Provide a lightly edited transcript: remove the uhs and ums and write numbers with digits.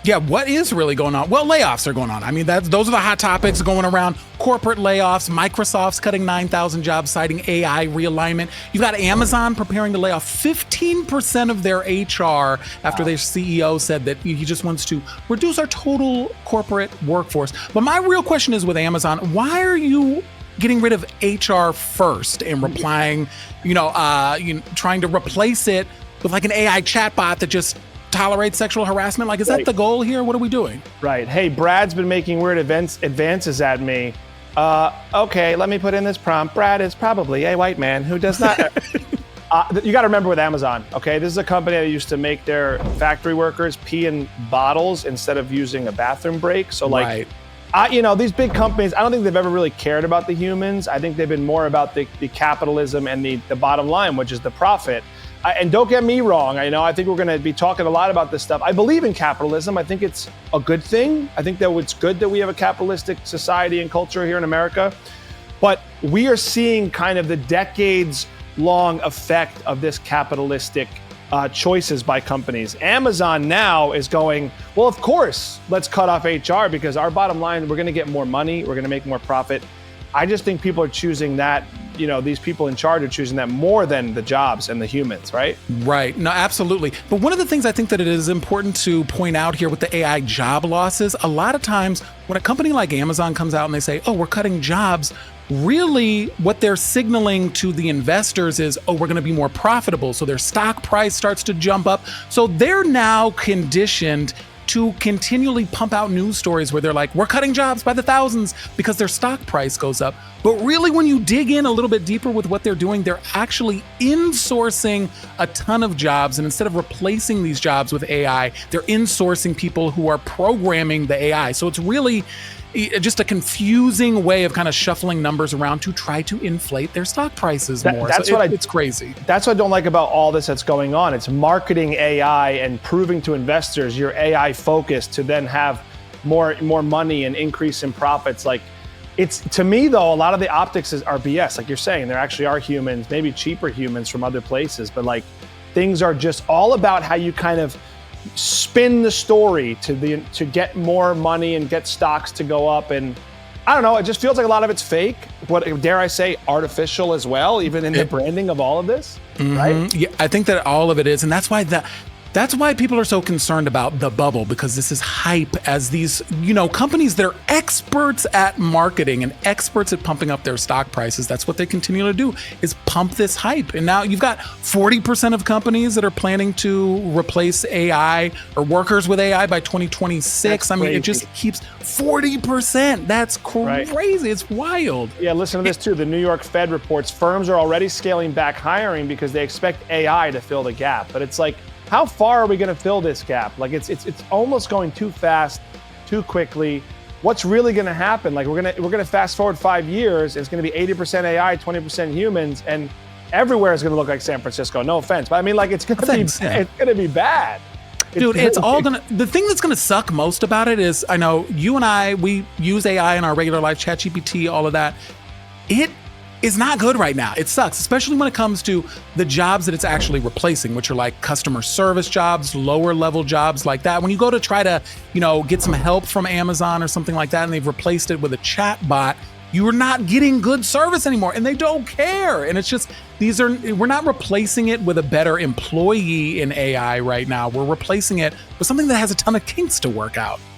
Yeah, what is really going on? Well, layoffs are going on. I mean, those are the hot topics going around. Corporate layoffs, Microsoft's cutting 9,000 jobs, citing AI realignment. You've got Amazon preparing to lay off 15% of their HR after their CEO said that he just wants to reduce our total corporate workforce. But my real question is with Amazon, why are you getting rid of HR first and replying, trying to replace it with like an AI chatbot that just tolerate sexual harassment? Like, is that the goal here? What are we doing? Right. Hey, Brad's been making weird advances at me. Okay, let me put in this prompt. Brad is probably a white man who does not. You got to remember with Amazon, okay, this is a company that used to make their factory workers pee in bottles instead of using a bathroom break. So like, these big companies, I don't think they've ever really cared about the humans. I think they've been more about the capitalism and the bottom line, which is the profit. And don't get me wrong, I think we're going to be talking a lot about this stuff. I believe in capitalism. I think it's a good thing. I think that it's good that we have a capitalistic society and culture here in America. But we are seeing kind of the decades-long effect of this capitalistic choices by companies. Amazon now is going, well, of course, let's cut off HR because our bottom line, we're going to get more money. We're going to make more profit. I just think people are choosing that. These people in charge are choosing that more than the jobs and the humans, right? Right. No, absolutely. But one of the things I think that it is important to point out here with the AI job losses, a lot of times when a company like Amazon comes out and they say, oh, we're cutting jobs, really what they're signaling to the investors is, oh, we're going to be more profitable. So their stock price starts to jump up. So they're now conditioned to continually pump out news stories where they're like, we're cutting jobs by the thousands because their stock price goes up. But really, when you dig in a little bit deeper with what they're doing, they're actually insourcing a ton of jobs. And instead of replacing these jobs with AI, they're insourcing people who are programming the AI. So it's really just a confusing way of kind of shuffling numbers around to try to inflate their stock prices more. It's crazy. That's what I don't like about all this that's going on. It's marketing AI and proving to investors you're AI focused to then have more money and increase in profits. Like, it's, to me though, a lot of the optics are BS. Like you're saying, there actually are humans, maybe cheaper humans from other places, but like things are just all about how you kind of spin the story to get more money and get stocks to go up. And I don't know, it just feels like a lot of it's fake. What dare I say, artificial as well, even in the branding of all of this, right? Yeah, I think that all of it is, and that's why people are so concerned about the bubble, because this is hype as these, companies that are experts at marketing and experts at pumping up their stock prices. That's what they continue to do, is pump this hype. And now you've got 40% of companies that are planning to replace AI or workers with AI by 2026. It just keeps 40%. That's crazy. Right. It's wild. Yeah, listen to this too. The New York Fed reports firms are already scaling back hiring because they expect AI to fill the gap. But it's like, how far are we going to fill this gap? Like it's almost going too fast, too quickly. What's really going to happen? Like we're going to fast forward 5 years. It's going to be 80% AI, 20% humans, and everywhere is going to look like San Francisco. No offense, but I mean, like it's going to be bad. Dude, it's all gonna. The thing that's gonna suck most about it is, I know you and I, we use AI in our regular life, ChatGPT, all of that. It is not good right now. It sucks, especially when it comes to the jobs that it's actually replacing, which are like customer service jobs, lower level jobs like that. When you go to try to, get some help from Amazon or something like that, and they've replaced it with a chat bot, you are not getting good service anymore, and they don't care. And it's just, we're not replacing it with a better employee in AI right now. We're replacing it with something that has a ton of kinks to work out.